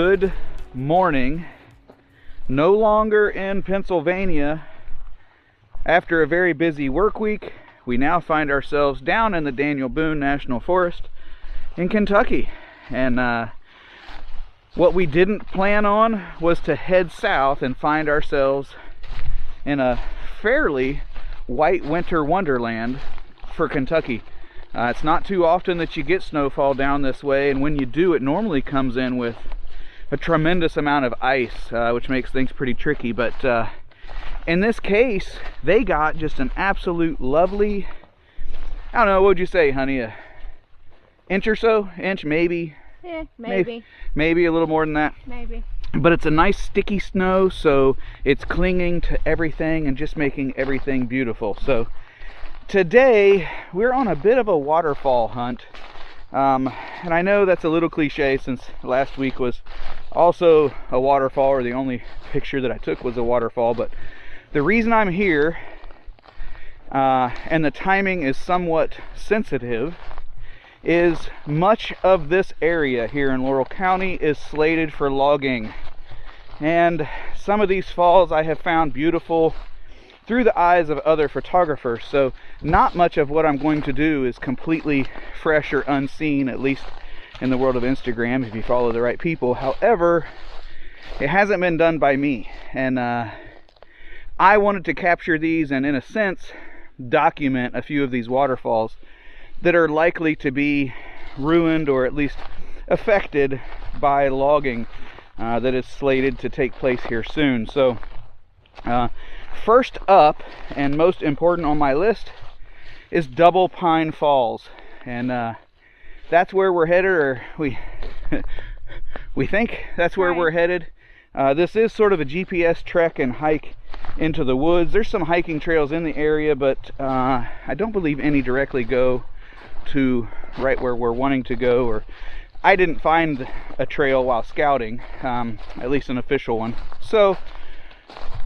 Good morning. No longer in Pennsylvania. After a very busy work week, we now find ourselves down in the Daniel Boone National Forest in Kentucky. And what we didn't plan on was to head south and find ourselves in a fairly white winter wonderland for Kentucky. It's not too often that you get snowfall down this way, and when you do, it normally comes in with a tremendous amount of ice, which makes things pretty tricky. But in this case, they got just an absolute lovely, I don't know, what would you say, honey, a inch or so? Inch, maybe? Yeah, maybe. Maybe a little more than that. Maybe. But it's a nice sticky snow, so it's clinging to everything and just making everything beautiful. So today, we're on a bit of a waterfall hunt. And I know that's a little cliche since last week was also a waterfall, or the only picture that I took was a waterfall. But the reason I'm here, and the timing is somewhat sensitive, is much of this area here in Laurel County is slated for logging. And some of these falls I have found beautiful through the eyes of other photographers, so not much of what I'm going to do is completely fresh or unseen, at least in the world of Instagram, if you follow the right people. However, it hasn't been done by me, and I wanted to capture these and, in a sense, document a few of these waterfalls that are likely to be ruined or at least affected by logging that is slated to take place here soon. So first up, and most important on my list, is Double Pine Falls. And that's where we're headed, or we think that's where we're headed. This is sort of a GPS trek and hike into the woods. There's some hiking trails in the area, but I don't believe any directly go to right where we're wanting to go, or I didn't find a trail while scouting, at least an official one. So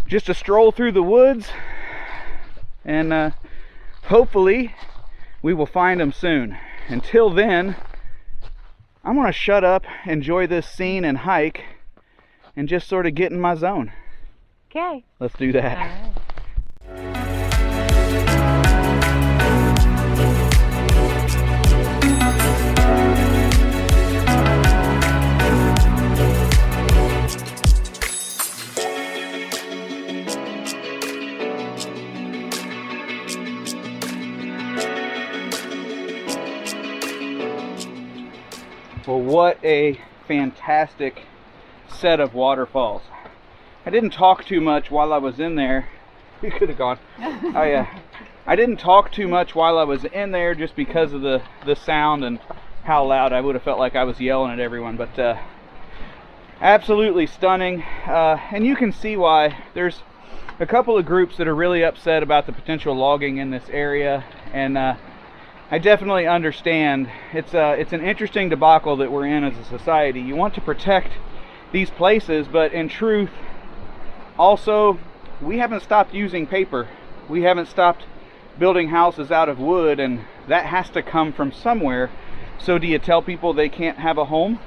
just a stroll through the woods, and hopefully we will find them soon. Until then, I'm gonna shut up, enjoy this scene and hike, and just sort of get in my zone. Okay. Let's do that. All right. Well, what a fantastic set of waterfalls. I didn't talk too much while I was in there. You could have gone. I didn't talk too much while I was in there just because of the sound and how loud I would have felt like I was yelling at everyone. But absolutely stunning. And you can see why. There's a couple of groups that are really upset about the potential logging in this area, and I definitely understand. It's an interesting debacle that we're in as a society. You want to protect these places, but in truth, also, we haven't stopped using paper. We haven't stopped building houses out of wood, and that has to come from somewhere. So do you tell people they can't have a home,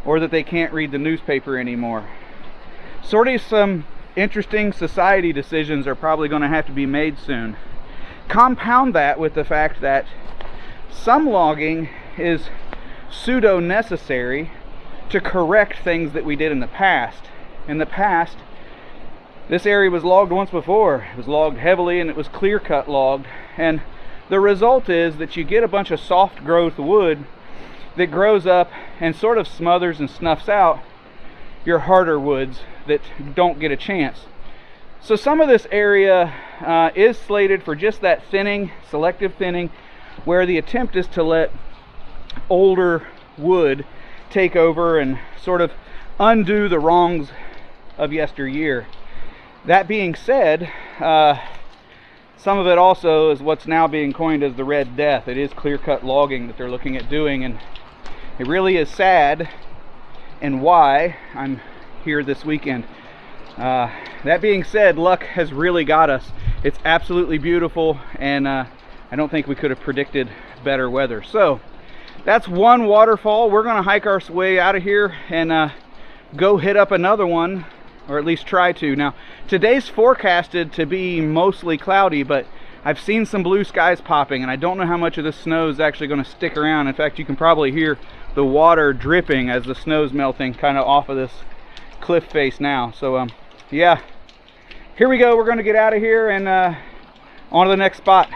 or that they can't read the newspaper anymore? Sort of some interesting society decisions are probably going to have to be made soon. Compound that with the fact that some logging is pseudo-necessary to correct things that we did in the past. In the past, this area was logged once before. It was logged heavily, and it was clear-cut logged. And the result is that you get a bunch of soft growth wood that grows up and sort of smothers and snuffs out your harder woods that don't get a chance. So some of this area is slated for just that thinning, selective thinning, where the attempt is to let older wood take over and sort of undo the wrongs of yesteryear. That being said, some of it also is what's now being coined as the Red Death. It is clear-cut logging that they're looking at doing, and it really is sad, and why I'm here this weekend. That being said, luck has really got us. It's absolutely beautiful, and I don't think we could have predicted better weather. So that's one waterfall. We're going to hike our way out of here and go hit up another one, or at least try to. Now, today's forecasted to be mostly cloudy, but I've seen some blue skies popping, and I don't know how much of this snow is actually going to stick around. In fact, you can probably hear the water dripping as the snow's melting kind of off of this cliff face now. So, yeah, here we go. We're going to get out of here and on to the next spot.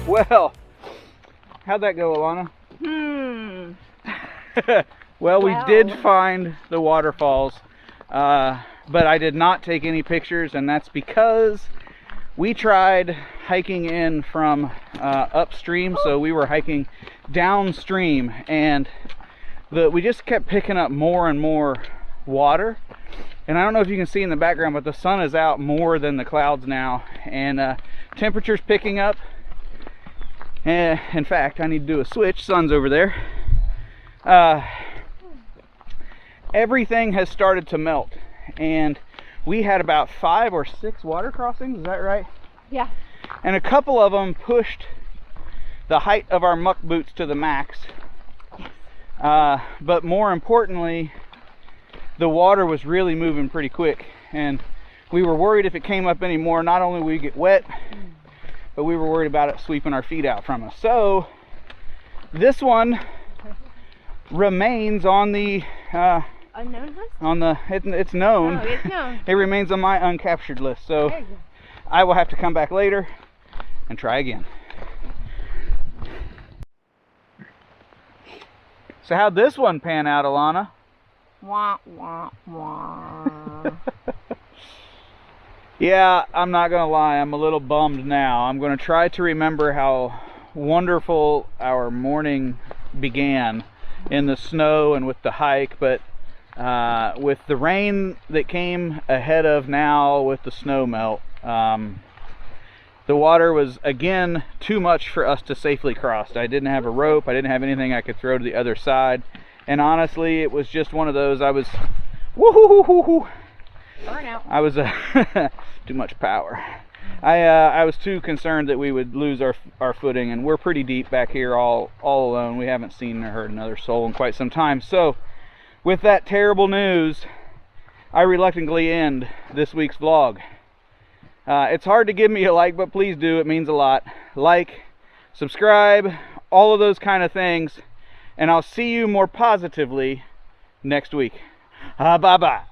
Well, how'd that go, Alana? Well, we did find the waterfalls, but I did not take any pictures, and that's because we tried hiking in from upstream, so we were hiking downstream, and we just kept picking up more and more water. And I don't know if you can see in the background, but the sun is out more than the clouds now, and temperature's picking up. In fact, I need to do a switch. Sun's over there. Everything has started to melt, and we had about 5 or 6 water crossings. Is that right? Yeah. And a couple of them pushed the height of our muck boots to the max. But more importantly, the water was really moving pretty quick, and we were worried if it came up anymore, not only would we get wet, but we were worried about it sweeping our feet out from us. So this one remains on the unknown list? It's known. Oh, it's known. It remains on my uncaptured list. So I will have to come back later and try again. So how'd this one pan out, Alana? Wah, wah, wah. Yeah, I'm not gonna lie, I'm a little bummed now. I'm gonna try to remember how wonderful our morning began in the snow and with the hike, but with the rain that came ahead of now with the snow melt, the water was again too much for us to safely cross. I didn't have a rope, I didn't have anything I could throw to the other side, and honestly it was just one of those, I was woohoo. I was too much power. I was too concerned that we would lose our footing, and we're pretty deep back here all alone. We haven't seen or heard another soul in quite some time. So with that terrible news, I reluctantly end this week's vlog. It's hard to give me a like, but please do, it means a lot. Like, subscribe, all of those kind of things, and I'll see you more positively next week. Bye bye.